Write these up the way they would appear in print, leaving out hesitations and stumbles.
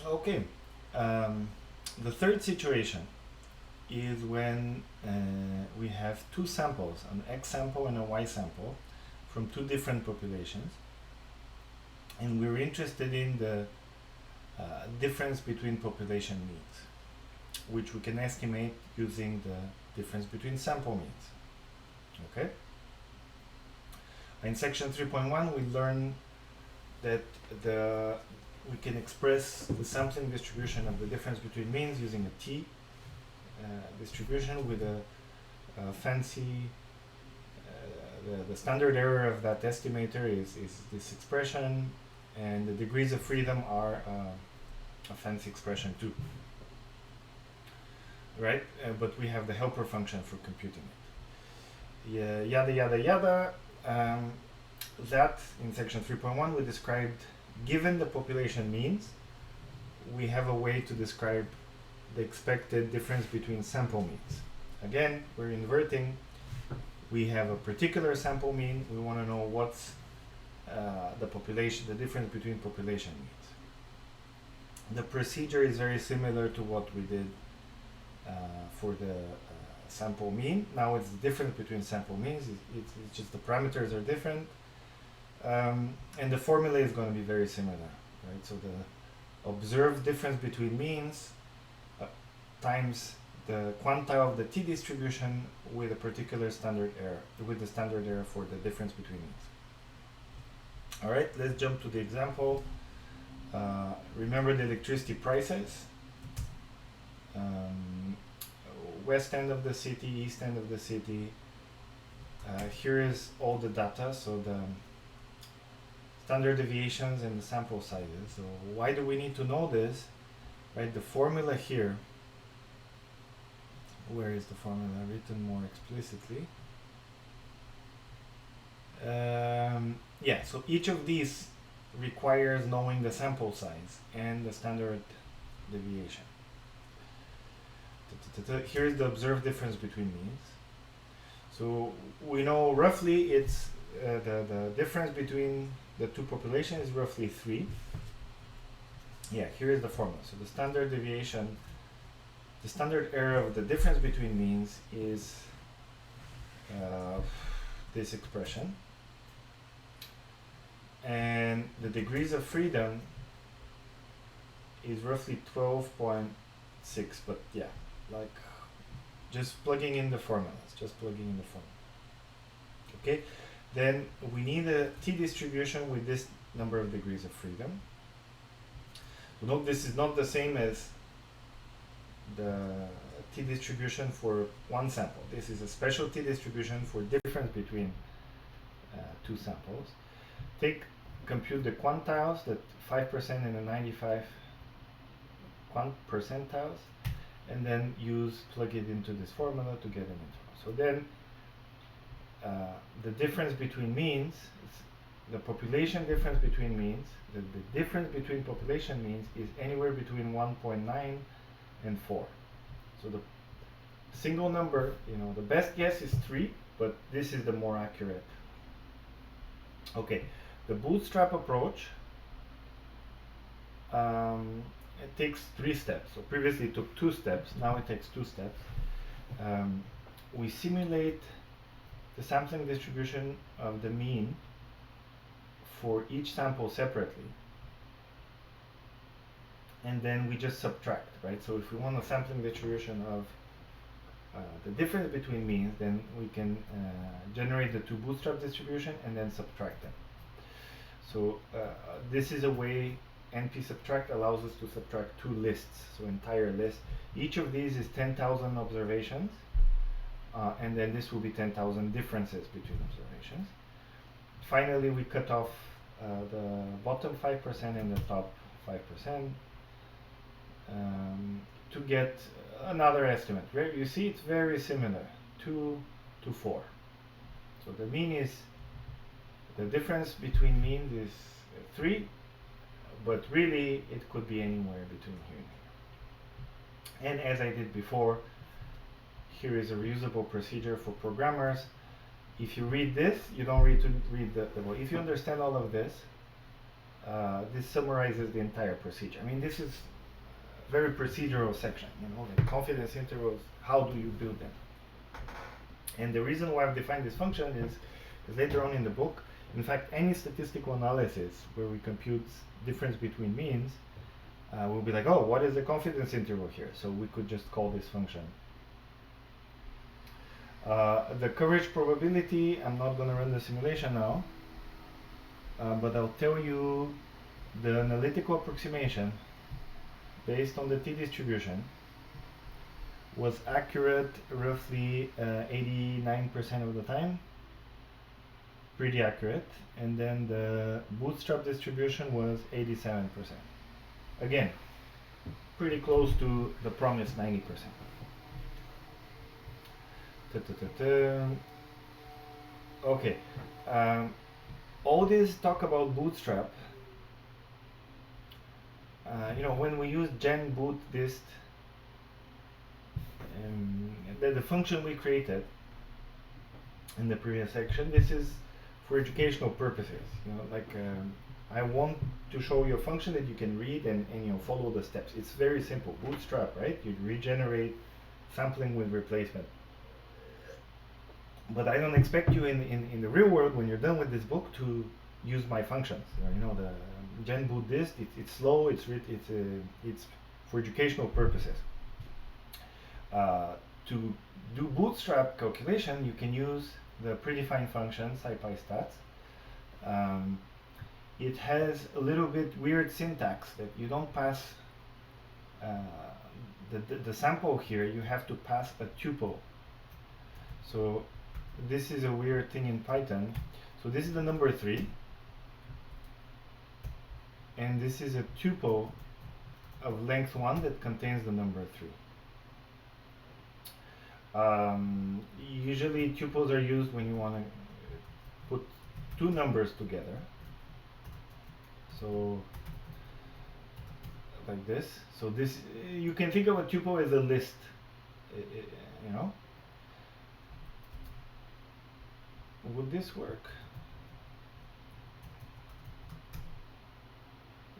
Okay, the third situation is when we have two samples, an X sample and a Y sample, from two different populations, and we're interested in the difference between population means, which we can estimate using the difference between sample means. Okay? In section 3.1 we learn that we can express the sampling distribution of the difference between means using a T distribution with a fancy the standard error of that estimator is this expression, and the degrees of freedom are a fancy expression too, right? But we have the helper function for computing it. Yeah, yada yada yada. That in section 3.1 we described, given the population means, we have a way to describe the expected difference between sample means. Again, we're inverting. We have a particular sample mean. We want to know what's the difference between population means. The procedure is very similar to what we did for the sample mean. Now it's the difference between sample means. It's just the parameters are different. And the formula is going to be very similar, right? So the observed difference between means times the quantile of the t distribution with a particular standard error, with the standard error for the difference between means. All right, let's jump to the example. Remember the electricity prices. West end of the city, east end of the city. Here is all the data, so the standard deviations and the sample sizes. So why do we need to know this? Right, the formula here. Where is the formula written more explicitly? Yeah, so each of these requires knowing the sample size and the standard deviation. Here's the observed difference between means. So we know roughly it's the difference between the two populations is roughly 3. Yeah, here is the formula. So the standard deviation, the standard error of the difference between means is this expression. And the degrees of freedom is roughly 12.6, but yeah, like just plugging in the formulas, Okay, then we need a t distribution with this number of degrees of freedom. So note this is not the same as the t distribution for one sample. This is a special t distribution for difference between two samples. Compute the quantiles, that 5% and the 95 percentiles, and then plug it into this formula to get an interval. So then the difference between means, the population difference between means, the difference between population means is anywhere between 1.9 and 4. So the single number, the best guess is 3, but this is the more accurate. Okay, the bootstrap approach, it takes 3 steps. So previously it took 2 steps, now it takes 2 steps. We simulate the sampling distribution of the mean for each sample separately, and then we just subtract, right? So if we want a sampling distribution of the difference between means, then we can generate the 2 bootstrap distribution and then subtract them. So this is a way NP subtract allows us to subtract 2 lists, so entire list. Each of these is 10,000 observations, and then this will be 10,000 differences between observations. Finally, we cut off the bottom 5% and the top 5% to get another estimate. You see it's very similar, 2 to 4. So the mean is, the difference between means is 3, but really it could be anywhere between here and here. And as I did before, here is a reusable procedure for programmers. If you read this, you don't need to read the well, if you understand all of this, this summarizes the entire procedure. I mean, this is very procedural section, like confidence intervals, how do you build them? And the reason why I've defined this function is later on in the book, in fact, any statistical analysis where we compute difference between means, we'll be like, oh, what is the confidence interval here? So we could just call this function. The coverage probability, I'm not going to run the simulation now, but I'll tell you the analytical approximation based on the t-distribution was accurate roughly 89% of the time, pretty accurate, and then the bootstrap distribution was 87%. Again, pretty close to the promised 90%. Okay, all this talk about bootstrap, when we use gen boot dist, the function we created in the previous section, this is for educational purposes. I want to show you a function that you can read and follow the steps. It's very simple. Bootstrap, right? You regenerate sampling with replacement. But I don't expect you in the real world, when you're done with this book, to use my functions. The gen boot dist, it's slow, it's for educational purposes. To do bootstrap calculation, you can use the predefined function scipystats. It has a little bit weird syntax that you don't pass the sample here, you have to pass a tuple. So this is a weird thing in Python. So this is the number 3, and this is a tuple of length 1 that contains the number 3. Usually tuples are used when you want to put two numbers together. So like this. So this, you can think of a tuple as a list, Would this work?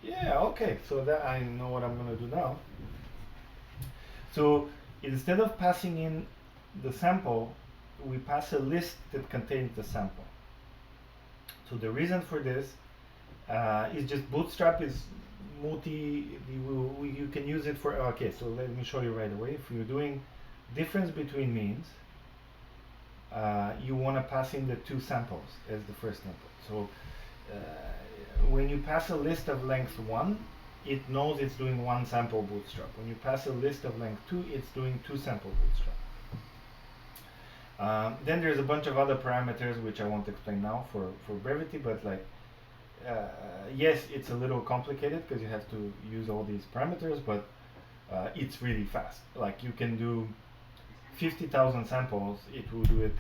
Yeah, okay, so that I know what I'm going to do now. So instead of passing in the sample, we pass a list that contains the sample. So the reason for this is just bootstrap is you can use it for, okay, so let me show you right away. If you're doing difference between means, you want to pass in the 2 samples as the first input. So when you pass a list of length 1, it knows it's doing 1 sample bootstrap. When you pass a list of length 2, it's doing 2 sample bootstrap. Then there's a bunch of other parameters which I won't explain now for brevity, but yes, it's a little complicated because you have to use all these parameters, but it's really fast. Like you can do 50,000 samples, it will do it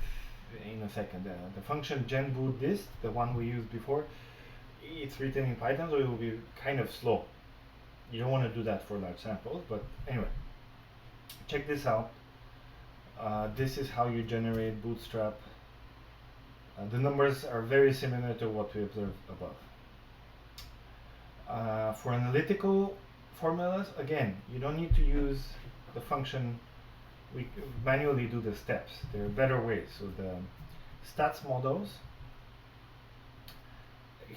in a second. The function genBootDist, the one we used before, it's written in Python, so it will be kind of slow. You don't want to do that for large samples, but anyway, check this out. This is how you generate bootstrap. The numbers are very similar to what we observed above. For analytical formulas, again, you don't need to use the function. We manually do the steps. There are better ways. So the stats models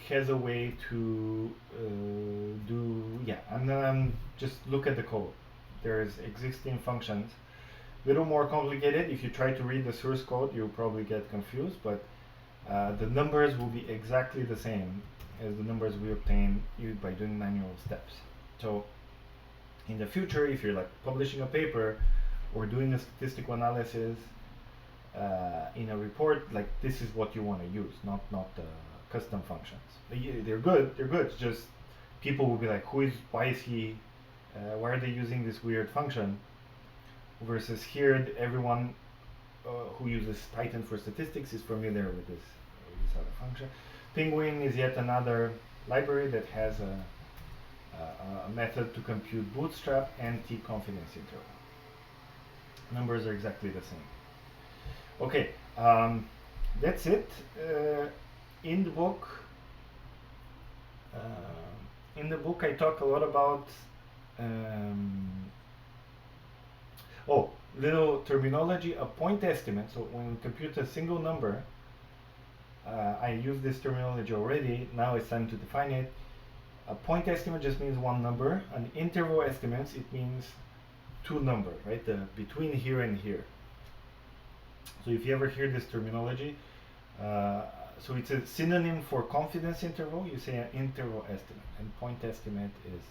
has a way to I'm just look at the code. There's existing functions. Little more complicated. If you try to read the source code, you'll probably get confused, but the numbers will be exactly the same as the numbers we obtain by doing manual steps. So in the future, if you're like publishing a paper or doing a statistical analysis in a report, like this is what you want to use, not custom functions. They're good. It's just people will be like, why are they using this weird function? Versus here, everyone who uses Python for statistics is familiar with this other function. Penguin is yet another library that has a method to compute bootstrap and t-confidence interval. Numbers are exactly the same. Okay, that's it. In the book, I talk a lot about Um, oh, little terminology, a point estimate. So when we compute a single number, I use this terminology already. Now it's time to define it. A point estimate just means one number. An interval estimates, it means two numbers, right? Between here and here. So if you ever hear this terminology, so it's a synonym for confidence interval. You say an interval estimate, and point estimate is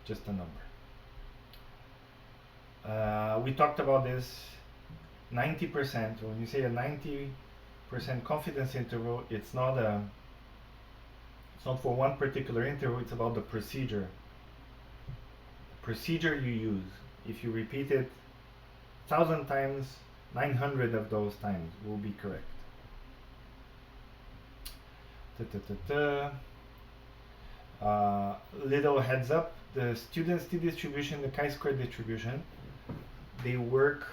just a number. We talked about this 90%. When you say a 90% confidence interval, it's not for one particular interval. It's about the procedure you use. If you repeat it 1,000 times, 900 of those times will be correct. Little heads up, the students t distribution, the chi-square distribution, they work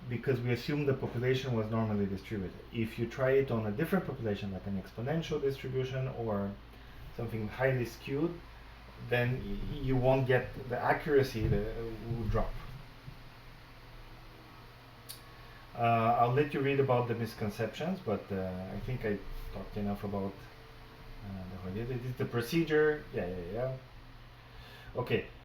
because we assume the population was normally distributed. If you try it on a different population, like an exponential distribution or something highly skewed, then you won't get the accuracy, will drop. I'll let you read about the misconceptions, but I think I talked enough about the procedure. Yeah. Okay.